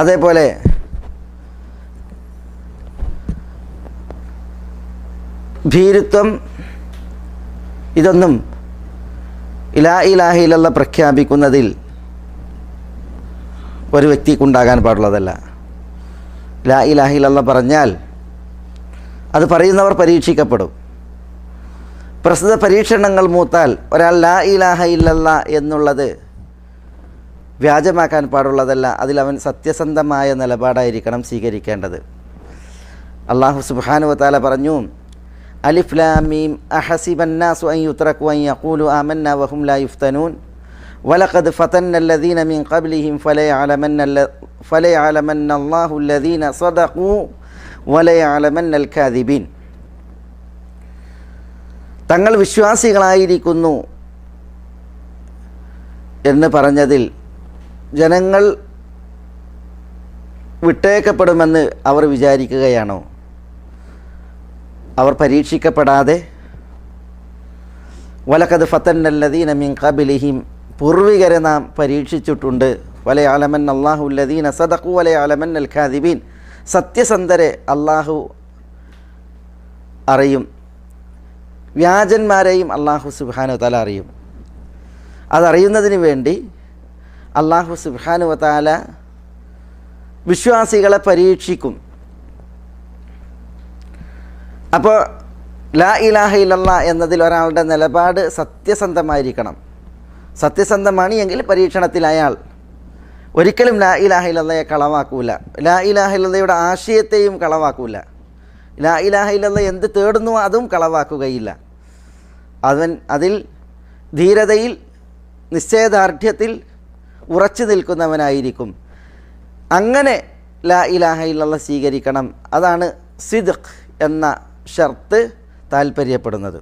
അതേപോലെ ഭീരുത്വം, ഇതൊന്നും ലാ ഇലാഹ ഇല്ലല്ലാഹ് പ്രഖ്യാപിക്കുന്നതിൽ ഒരു വ്യക്തിക്കുണ്ടാകാൻ പാടുള്ളതല്ല. ലാ ഇലാഹ ഇല്ലല്ലാഹ് പറഞ്ഞാൽ അത് പറയുന്നവർ പരീക്ഷിക്കപ്പെടും. പ്രസ്തുത പരീക്ഷണങ്ങൾ മൂത്താൽ ഒരാൾ ലാ ഇലാഹ ഇല്ലല്ലാഹ് എന്നുള്ളത് വ്യാജമാക്കാൻ പാടുള്ളതല്ല. അതിലവൻ സത്യസന്ധമായ നിലപാടായിരിക്കണം സ്വീകരിക്കേണ്ടത്. അല്ലാഹു സുബ്ഹാനഹു വ തആല പറഞ്ഞു, അലിഫ് ലാം മീം അഹസിബന്നാസു അൻ യുത്രകു അൻ യഖൂലു ആമന്നാ വഹും ലാ യുഫ്തനൂൻ വലഖദ് ഫതന്നല്ലദീന മിൻ ഖബ്ലിഹിം ഫലയഅലമന്നല്ലാഹു അല്ലദീന സദഖൂ വലയഅലമന്നൽ കാദിബീൻ. തങ്ങൾ വിശ്വാസികളായിരിക്കുന്നു എന്ന് പറഞ്ഞതിൽ ജനങ്ങൾ വിട്ടേക്കപ്പെടുമെന്ന് അവർ വിചാരിക്കുകയാണോ? അവർ പരീക്ഷിക്കപ്പെടാതെ വലഖദ് ഫതന്നല്ലദീന മിൻ ഖബ്ലിഹിം, പൂർവികരെ നാം പരീക്ഷിച്ചിട്ടുണ്ട്. വലയഅലമന്നല്ലാഹു അല്ലദീന സദഖൂ വലയഅലമന്നൽ കാദിബീൻ, സത്യസന്ധരെ അള്ളാഹു അറിയും, വ്യാജന്മാരെയും അള്ളാഹു സുബ്ഹാനഹു വ തആല അറിയും. അതറിയുന്നതിന് വേണ്ടി അള്ളാഹു സുബ്ഹാനഹു വ തആല വിശ്വാസികളെ പരീക്ഷിക്കും. അപ്പോൾ ലാ ഇലാഹ ഇല്ലല്ലാഹ് എന്നതിൽ ഒരാളുടെ നിലപാട് സത്യസന്ധമായിരിക്കണം. സത്യസന്ധമാണ് എങ്കിൽ പരീക്ഷണത്തിൽ അയാൾ ഒരിക്കലും ലാ ഇലാഹ ഇല്ലല്ലാഹയെ കളവാക്കൂല. ലാ ഇലാഹ ഇല്ലല്ലാഹയുടെ ആശയത്തെയും കളവാക്കൂല. ലാ ഇലാഹ ഇല്ലല്ലാഹ് എന്ത് തേടുന്നു അതും കളവാക്കുകയില്ല. അവൻ അതിൽ ധീരതയിൽ നിശ്ചയദാർഢ്യത്തിൽ ഉറച്ചു നിൽക്കുന്നവനായിരിക്കും. അങ്ങനെ ലാ ഇലാഹ ഇല്ലല്ലാഹ് സ്വീകരിക്കണം. അതാണ് സിദ്ഖ് എന്ന ഷർത്ത് താൽപ്പര്യപ്പെടുന്നത്.